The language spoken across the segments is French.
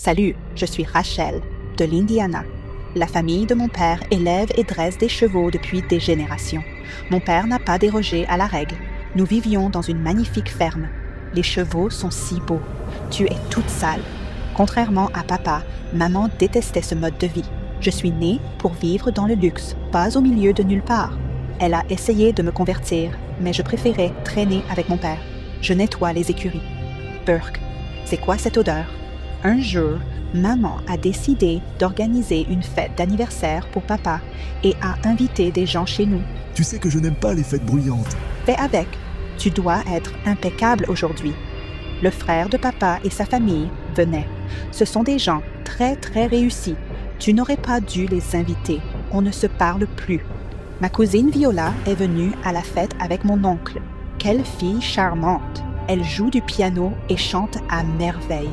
Salut, je suis Rachel, de l'Indiana. La famille de mon père élève et dresse des chevaux depuis des générations. Mon père n'a pas dérogé à la règle. Nous vivions dans une magnifique ferme. Les chevaux sont si beaux. Tu es toute sale. Contrairement à papa, maman détestait ce mode de vie. Je suis née pour vivre dans le luxe, pas au milieu de nulle part. Elle a essayé de me convertir, mais je préférais traîner avec mon père. Je nettoie les écuries. Burke, c'est quoi cette odeur? Un jour, maman a décidé d'organiser une fête d'anniversaire pour papa et a invité des gens chez nous. Tu sais que je n'aime pas les fêtes bruyantes. Fais avec. Tu dois être impeccable aujourd'hui. Le frère de papa et sa famille venaient. Ce sont des gens très réussis. Tu n'aurais pas dû les inviter. On ne se parle plus. Ma cousine Viola est venue à la fête avec mon oncle. Quelle fille charmante! Elle joue du piano et chante à merveille.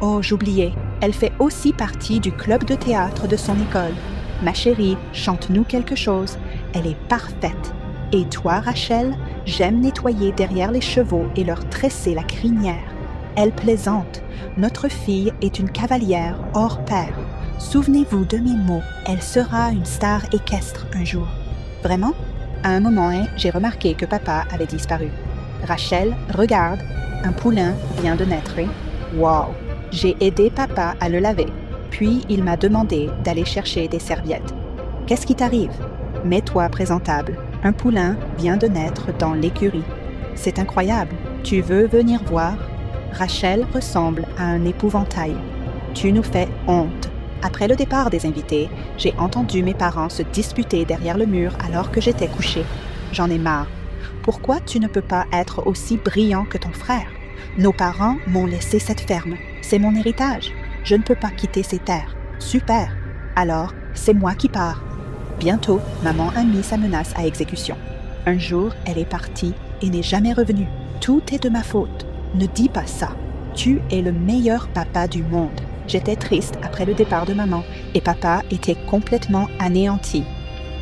Oh, j'oubliais, elle fait aussi partie du club de théâtre de son école. Ma chérie, chante-nous quelque chose. Elle est parfaite. Et toi, Rachel, j'aime nettoyer derrière les chevaux et leur tresser la crinière. Elle plaisante. Notre fille est une cavalière hors pair. Souvenez-vous de mes mots, elle sera une star équestre un jour. Vraiment? À un moment, j'ai remarqué que papa avait disparu. Rachel, regarde, un poulain vient de naître. Wow! J'ai aidé papa à le laver, puis il m'a demandé d'aller chercher des serviettes. Qu'est-ce qui t'arrive? Mets-toi présentable. Un poulain vient de naître dans l'écurie. C'est incroyable. Tu veux venir voir? Rachel ressemble à un épouvantail. Tu nous fais honte. Après le départ des invités, j'ai entendu mes parents se disputer derrière le mur alors que j'étais couchée. J'en ai marre. Pourquoi tu ne peux pas être aussi brillant que ton frère? Nos parents m'ont laissé cette ferme. C'est mon héritage. Je ne peux pas quitter ces terres. Super. Alors, c'est moi qui pars. Bientôt, maman a mis sa menace à exécution. Un jour, elle est partie et n'est jamais revenue. Tout est de ma faute. Ne dis pas ça. Tu es le meilleur papa du monde. J'étais triste après le départ de maman et papa était complètement anéanti.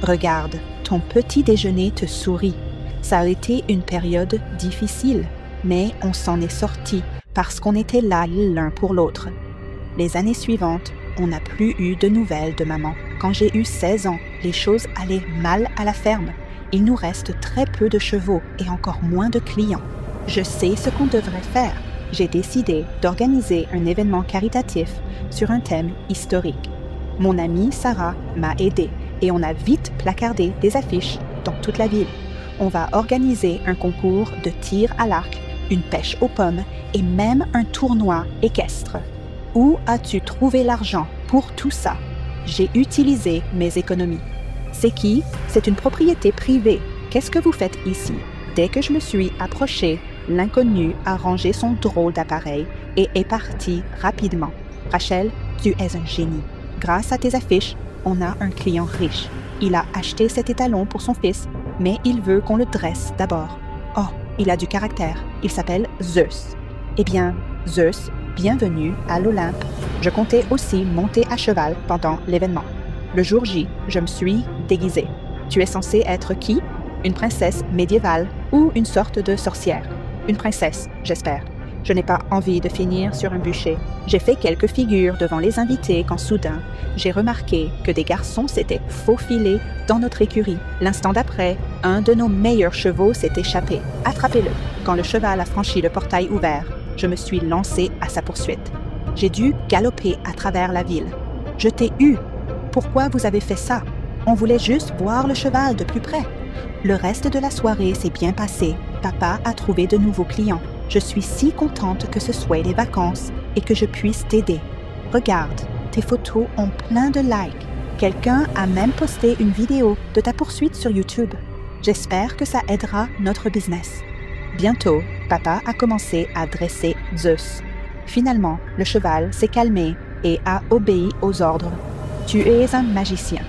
Regarde, ton petit déjeuner te sourit. Ça a été une période difficile, mais on s'en est sorti parce qu'on était là l'un pour l'autre. Les années suivantes, on n'a plus eu de nouvelles de maman. Quand j'ai eu 16 ans, les choses allaient mal à la ferme. Il nous reste très peu de chevaux et encore moins de clients. Je sais ce qu'on devrait faire. J'ai décidé d'organiser un événement caritatif sur un thème historique. Mon amie Sarah m'a aidée et on a vite placardé des affiches dans toute la ville. On va organiser un concours de tir à l'arc, une pêche aux pommes et même un tournoi équestre. Où as-tu trouvé l'argent pour tout ça? J'ai utilisé mes économies. C'est qui? C'est une propriété privée. Qu'est-ce que vous faites ici? Dès que je me suis approchée, l'inconnu a rangé son drôle d'appareil et est parti rapidement. Rachel, tu es un génie. Grâce à tes affiches, on a un client riche. Il a acheté cet étalon pour son fils, mais il veut qu'on le dresse d'abord. Oh, il a du caractère. Il s'appelle Zeus. Eh bien, Zeus, bienvenue à l'Olympe. Je comptais aussi monter à cheval pendant l'événement. Le jour J, je me suis déguisée. Tu es censée être qui? Une princesse médiévale ou une sorte de sorcière? Une princesse, j'espère. Je n'ai pas envie de finir sur un bûcher. J'ai fait quelques figures devant les invités quand soudain, j'ai remarqué que des garçons s'étaient faufilés dans notre écurie. L'instant d'après, un de nos meilleurs chevaux s'est échappé. Attrapez-le. Quand le cheval a franchi le portail ouvert, je me suis lancée à sa poursuite. J'ai dû galoper à travers la ville. Je t'ai eu. Pourquoi vous avez fait ça? On voulait juste voir le cheval de plus près. Le reste de la soirée s'est bien passé. Papa a trouvé de nouveaux clients. Je suis si contente que ce soit les vacances et que je puisse t'aider. Regarde, tes photos ont plein de likes. Quelqu'un a même posté une vidéo de ta poursuite sur YouTube. J'espère que ça aidera notre business. Bientôt, papa a commencé à dresser Zeus. Finalement, le cheval s'est calmé et a obéi aux ordres. Tu es un magicien.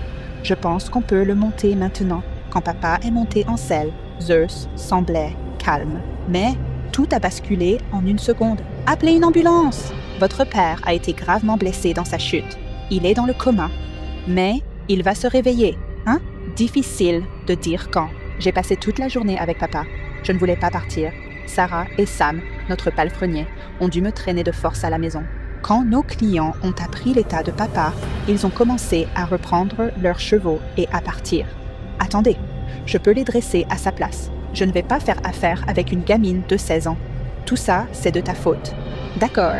Je pense qu'on peut le monter maintenant. Quand papa est monté en selle, Zeus semblait calme. Mais tout a basculé en une seconde. Appelez une ambulance! Votre père a été gravement blessé dans sa chute. Il est dans le coma. Mais il va se réveiller. Hein? Difficile de dire quand. J'ai passé toute la journée avec papa. Je ne voulais pas partir. Sarah et Sam, notre palefrenier, ont dû me traîner de force à la maison. Quand nos clients ont appris l'état de papa, ils ont commencé à reprendre leurs chevaux et à partir. Attendez, je peux les dresser à sa place. Je ne vais pas faire affaire avec une gamine de 16 ans. Tout ça, c'est de ta faute. D'accord,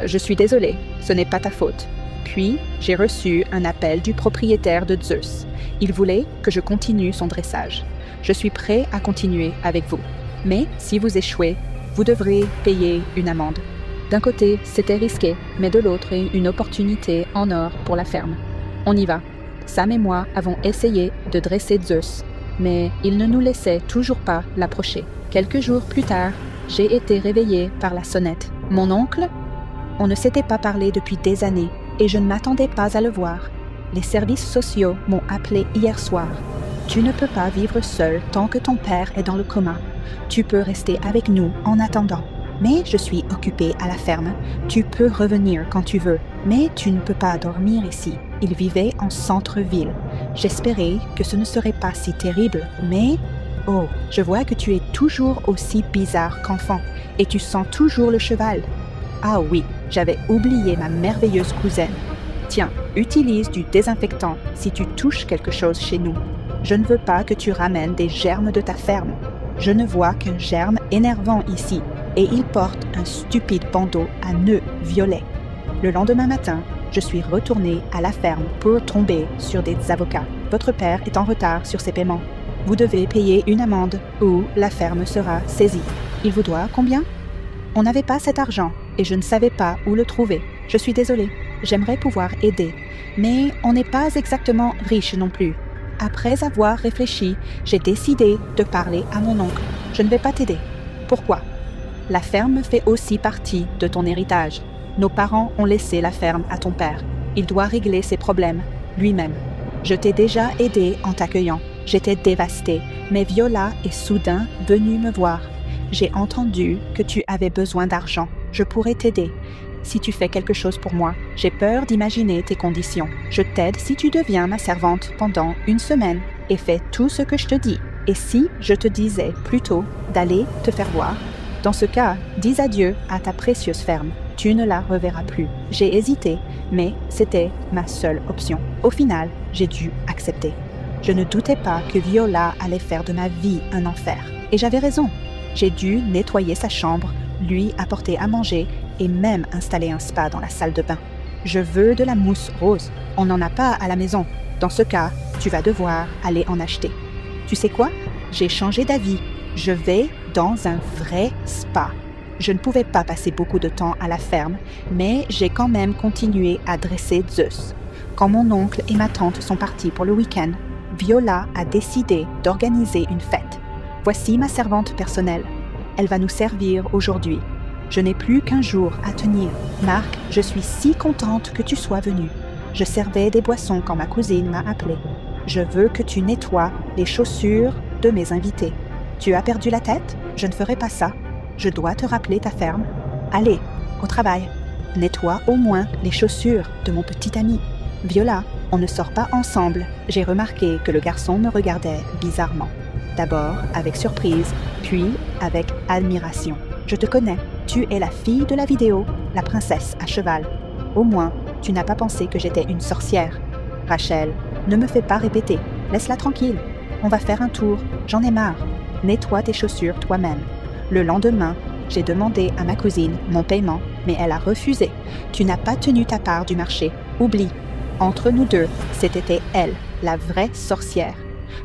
je suis désolée, ce n'est pas ta faute. Puis, j'ai reçu un appel du propriétaire de Zeus. Il voulait que je continue son dressage. Je suis prêt à continuer avec vous. Mais si vous échouez, vous devrez payer une amende. D'un côté, c'était risqué, mais de l'autre, une opportunité en or pour la ferme. On y va. Sam et moi avons essayé de dresser Zeus, mais il ne nous laissait toujours pas l'approcher. Quelques jours plus tard, j'ai été réveillée par la sonnette. Mon oncle? On ne s'était pas parlé depuis des années et je ne m'attendais pas à le voir. Les services sociaux m'ont appelé hier soir. Tu ne peux pas vivre seul tant que ton père est dans le coma. Tu peux rester avec nous en attendant. Mais je suis occupée à la ferme. Tu peux revenir quand tu veux, mais tu ne peux pas dormir ici. Il vivait en centre-ville. J'espérais que ce ne serait pas si terrible, mais... Oh, je vois que tu es toujours aussi bizarre qu'enfant, et tu sens toujours le cheval. Ah oui, j'avais oublié ma merveilleuse cousine. Tiens, utilise du désinfectant si tu touches quelque chose chez nous. Je ne veux pas que tu ramènes des germes de ta ferme. Je ne vois qu'un germe énervant ici, et il porte un stupide bandeau à nœuds violets. Le lendemain matin, je suis retournée à la ferme pour tomber sur des avocats. Votre père est en retard sur ses paiements. Vous devez payer une amende ou la ferme sera saisie. Il vous doit combien? On n'avait pas cet argent et je ne savais pas où le trouver. Je suis désolée, j'aimerais pouvoir aider, mais on n'est pas exactement riche non plus. Après avoir réfléchi, j'ai décidé de parler à mon oncle. Je ne vais pas t'aider. Pourquoi? La ferme fait aussi partie de ton héritage. Nos parents ont laissé la ferme à ton père. Il doit régler ses problèmes lui-même. Je t'ai déjà aidé en t'accueillant. J'étais dévastée, mais Viola est soudain venue me voir. J'ai entendu que tu avais besoin d'argent. Je pourrais t'aider. Si tu fais quelque chose pour moi, j'ai peur d'imaginer tes conditions. Je t'aide si tu deviens ma servante pendant une semaine et fais tout ce que je te dis. Et si je te disais plutôt d'aller te faire voir? Dans ce cas, dis adieu à ta précieuse ferme. Tu ne la reverras plus. J'ai hésité, mais c'était ma seule option. Au final, j'ai dû accepter. Je ne doutais pas que Viola allait faire de ma vie un enfer. Et j'avais raison. J'ai dû nettoyer sa chambre, lui apporter à manger et même installer un spa dans la salle de bain. Je veux de la mousse rose. On n'en a pas à la maison. Dans ce cas, tu vas devoir aller en acheter. Tu sais quoi? J'ai changé d'avis. Je vais dans un vrai spa. Je ne pouvais pas passer beaucoup de temps à la ferme, mais j'ai quand même continué à dresser Zeus. Quand mon oncle et ma tante sont partis pour le week-end, Viola a décidé d'organiser une fête. Voici ma servante personnelle. Elle va nous servir aujourd'hui. Je n'ai plus qu'un jour à tenir. Marc, je suis si contente que tu sois venu. Je servais des boissons quand ma cousine m'a appelé. Je veux que tu nettoies les chaussures de mes invités. Tu as perdu la tête? Je ne ferai pas ça. Je dois te rappeler ta ferme. Allez, au travail. Nettoie au moins les chaussures de mon petit ami. Viola, on ne sort pas ensemble. J'ai remarqué que le garçon me regardait bizarrement. D'abord avec surprise, puis avec admiration. Je te connais. Tu es la fille de la vidéo, la princesse à cheval. Au moins, tu n'as pas pensé que j'étais une sorcière. Rachel, ne me fais pas répéter. Laisse-la tranquille. On va faire un tour. J'en ai marre. Nettoie tes chaussures toi-même. Le lendemain, j'ai demandé à ma cousine mon paiement, mais elle a refusé. Tu n'as pas tenu ta part du marché. Oublie. Entre nous deux, c'était elle, la vraie sorcière.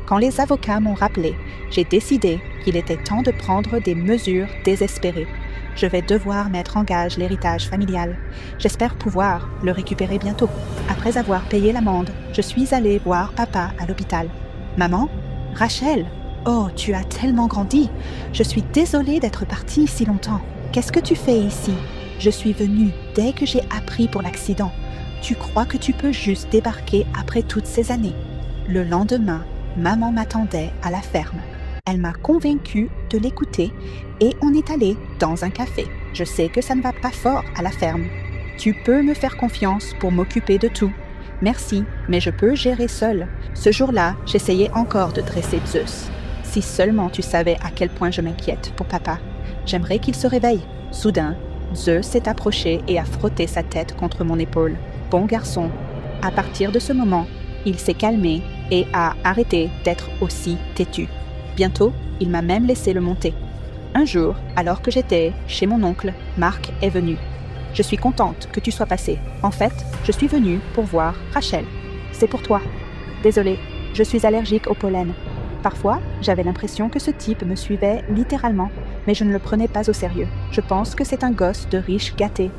Quand les avocats m'ont rappelé, j'ai décidé qu'il était temps de prendre des mesures désespérées. Je vais devoir mettre en gage l'héritage familial. J'espère pouvoir le récupérer bientôt. Après avoir payé l'amende, je suis allée voir papa à l'hôpital. Maman? Rachel? Oh, tu as tellement grandi. Je suis désolée d'être partie si longtemps. Qu'est-ce que tu fais ici? Je suis venue dès que j'ai appris pour l'accident. Tu crois que tu peux juste débarquer après toutes ces années? Le lendemain, maman m'attendait à la ferme. Elle m'a convaincue de l'écouter et on est allé dans un café. Je sais que ça ne va pas fort à la ferme. Tu peux me faire confiance pour m'occuper de tout. Merci, mais je peux gérer seule. Ce jour-là, j'essayais encore de dresser Zeus. Si seulement tu savais à quel point je m'inquiète pour papa. J'aimerais qu'il se réveille. Soudain, Zeus s'est approché et a frotté sa tête contre mon épaule. Bon garçon. À partir de ce moment, il s'est calmé et a arrêté d'être aussi têtu. Bientôt, il m'a même laissé le monter. Un jour, alors que j'étais chez mon oncle, Marc est venu. « Je suis contente que tu sois passé. En fait, je suis venue pour voir Rachel. C'est pour toi. Désolée, je suis allergique au pollen. Parfois, j'avais l'impression que ce type me suivait littéralement, mais je ne le prenais pas au sérieux. Je pense que c'est un gosse de riche gâté.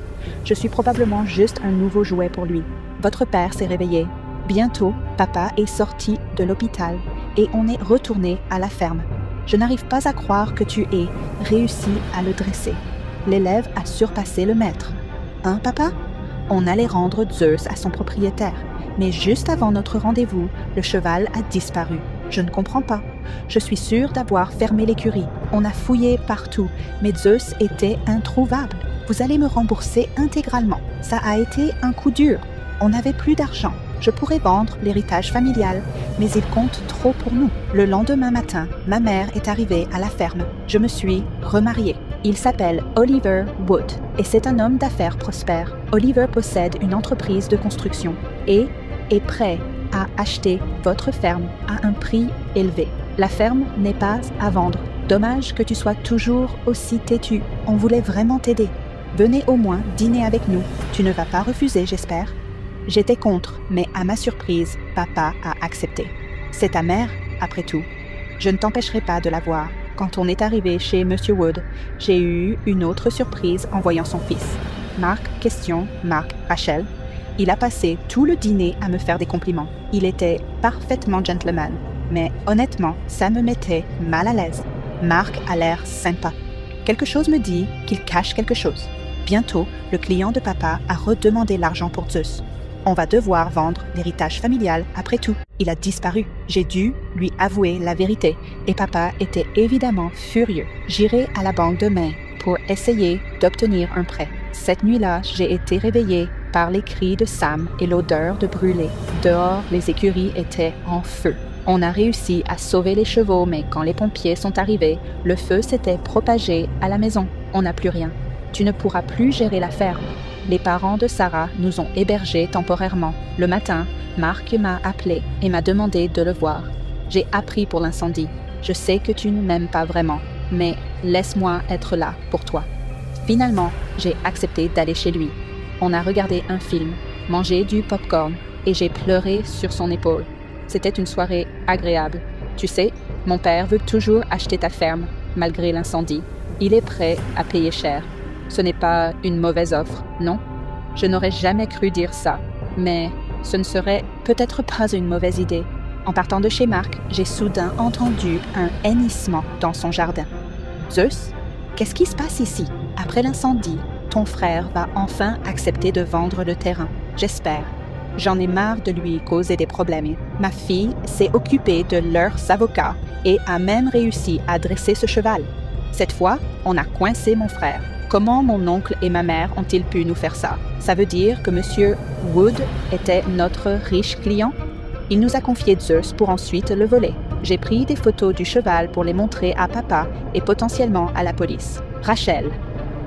Je suis probablement juste un nouveau jouet pour lui. Votre père s'est réveillé. Bientôt, papa est sorti de l'hôpital et on est retourné à la ferme. Je n'arrive pas à croire que tu aies réussi à le dresser. L'élève a surpassé le maître. Hein, papa? On allait rendre Zeus à son propriétaire. Mais juste avant notre rendez-vous, le cheval a disparu. Je ne comprends pas. Je suis sûre d'avoir fermé l'écurie. On a fouillé partout, mais Zeus était introuvable. Vous allez me rembourser intégralement. Ça a été un coup dur. On n'avait plus d'argent. Je pourrais vendre l'héritage familial, mais il compte trop pour nous. Le lendemain matin, ma mère est arrivée à la ferme. Je me suis remariée. Il s'appelle Oliver Wood et c'est un homme d'affaires prospère. Oliver possède une entreprise de construction et est prêt à acheter votre ferme à un prix élevé. La ferme n'est pas à vendre. Dommage que tu sois toujours aussi têtu. On voulait vraiment t'aider. Venez au moins dîner avec nous. Tu ne vas pas refuser, j'espère. J'étais contre, mais à ma surprise, papa a accepté. C'est ta mère, après tout. Je ne t'empêcherai pas de la voir. Quand on est arrivé chez Monsieur Wood, j'ai eu une autre surprise en voyant son fils. Marc, Rachel. Il a passé tout le dîner à me faire des compliments. Il était parfaitement gentleman, mais honnêtement, ça me mettait mal à l'aise. Marc a l'air sympa. Quelque chose me dit qu'il cache quelque chose. Bientôt, le client de papa a redemandé l'argent pour Zeus. On va devoir vendre l'héritage familial après tout. Il a disparu. J'ai dû lui avouer la vérité et papa était évidemment furieux. J'irai à la banque demain pour essayer d'obtenir un prêt. Cette nuit-là, j'ai été réveillée par les cris de Sam et l'odeur de brûlé. Dehors, les écuries étaient en feu. On a réussi à sauver les chevaux, mais quand les pompiers sont arrivés, le feu s'était propagé à la maison. On n'a plus rien. Tu ne pourras plus gérer la ferme. Les parents de Sarah nous ont hébergés temporairement. Le matin, Marc m'a appelé et m'a demandé de le voir. J'ai appris pour l'incendie. Je sais que tu ne m'aimes pas vraiment, mais laisse-moi être là pour toi. Finalement, j'ai accepté d'aller chez lui. On a regardé un film, mangé du popcorn et j'ai pleuré sur son épaule. C'était une soirée agréable. Tu sais, mon père veut toujours acheter ta ferme, malgré l'incendie. Il est prêt à payer cher. Ce n'est pas une mauvaise offre, non? Je n'aurais jamais cru dire ça, mais ce ne serait peut-être pas une mauvaise idée. En partant de chez Marc, j'ai soudain entendu un hennissement dans son jardin. Zeus, qu'est-ce qui se passe ici? Après l'incendie, ton frère va enfin accepter de vendre le terrain, j'espère. J'en ai marre de lui causer des problèmes. Ma fille s'est occupée de leurs avocats et a même réussi à dresser ce cheval. Cette fois, on a coincé mon frère. Comment mon oncle et ma mère ont-ils pu nous faire ça? Ça veut dire que Monsieur Wood était notre riche client? Il nous a confié Zeus pour ensuite le voler. J'ai pris des photos du cheval pour les montrer à papa et potentiellement à la police. Rachel.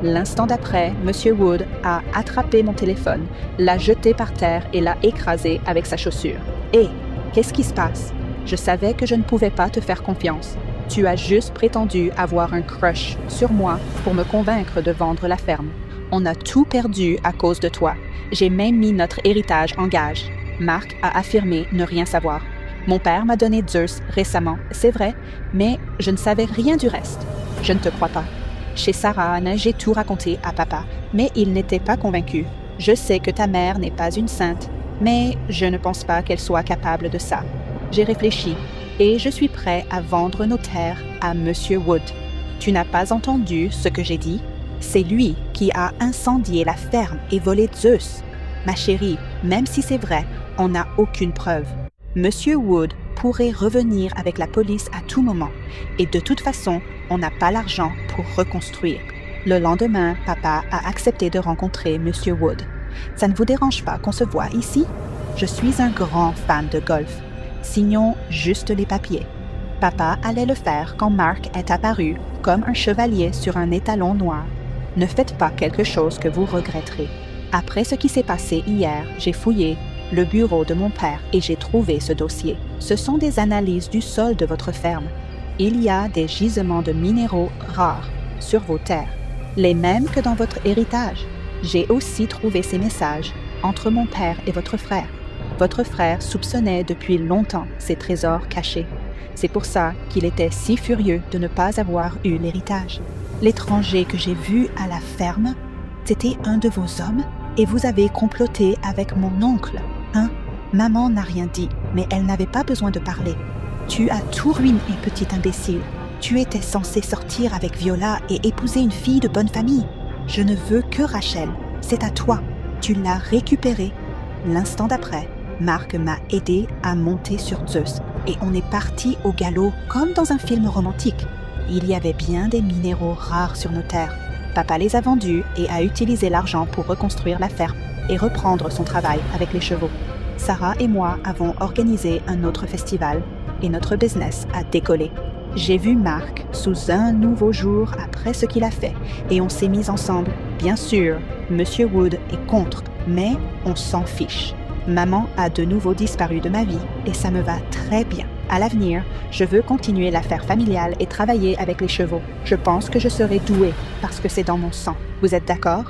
L'instant d'après, Monsieur Wood a attrapé mon téléphone, l'a jeté par terre et l'a écrasé avec sa chaussure. Hé, qu'est-ce qui se passe? Je savais que je ne pouvais pas te faire confiance. Tu as juste prétendu avoir un crush sur moi pour me convaincre de vendre la ferme. On a tout perdu à cause de toi. J'ai même mis notre héritage en gage. Marc a affirmé ne rien savoir. Mon père m'a donné Zeus récemment, c'est vrai, mais je ne savais rien du reste. Je ne te crois pas. Chez Sarah, j'ai tout raconté à papa, mais il n'était pas convaincu. Je sais que ta mère n'est pas une sainte, mais je ne pense pas qu'elle soit capable de ça. J'ai réfléchi. Et je suis prêt à vendre nos terres à Monsieur Wood. Tu n'as pas entendu ce que j'ai dit? C'est lui qui a incendié la ferme et volé Zeus. Ma chérie, même si c'est vrai, on n'a aucune preuve. Monsieur Wood pourrait revenir avec la police à tout moment. Et de toute façon, on n'a pas l'argent pour reconstruire. Le lendemain, papa a accepté de rencontrer Monsieur Wood. Ça ne vous dérange pas qu'on se voie ici? Je suis un grand fan de golf. Signons juste les papiers. Papa allait le faire quand Marc est apparu comme un chevalier sur un étalon noir. Ne faites pas quelque chose que vous regretterez. Après ce qui s'est passé hier, j'ai fouillé le bureau de mon père et j'ai trouvé ce dossier. Ce sont des analyses du sol de votre ferme. Il y a des gisements de minéraux rares sur vos terres, les mêmes que dans votre héritage. J'ai aussi trouvé ces messages entre mon père et votre frère. Votre frère soupçonnait depuis longtemps ces trésors cachés. C'est pour ça qu'il était si furieux de ne pas avoir eu l'héritage. L'étranger que j'ai vu à la ferme, c'était un de vos hommes et vous avez comploté avec mon oncle, hein? Maman n'a rien dit, mais elle n'avait pas besoin de parler. Tu as tout ruiné, petit imbécile. Tu étais censé sortir avec Viola et épouser une fille de bonne famille. Je ne veux que Rachel. C'est à toi. Tu l'as récupérée. L'instant d'après, Marc m'a aidé à monter sur Zeus et on est parti au galop comme dans un film romantique. Il y avait bien des minéraux rares sur nos terres. Papa les a vendus et a utilisé l'argent pour reconstruire la ferme et reprendre son travail avec les chevaux. Sarah et moi avons organisé un autre festival et notre business a décollé. J'ai vu Marc sous un nouveau jour après ce qu'il a fait et on s'est mis ensemble. Bien sûr, Monsieur Wood est contre, mais on s'en fiche. Maman a de nouveau disparu de ma vie et ça me va très bien. À l'avenir, je veux continuer l'affaire familiale et travailler avec les chevaux. Je pense que je serai douée parce que c'est dans mon sang. Vous êtes d'accord?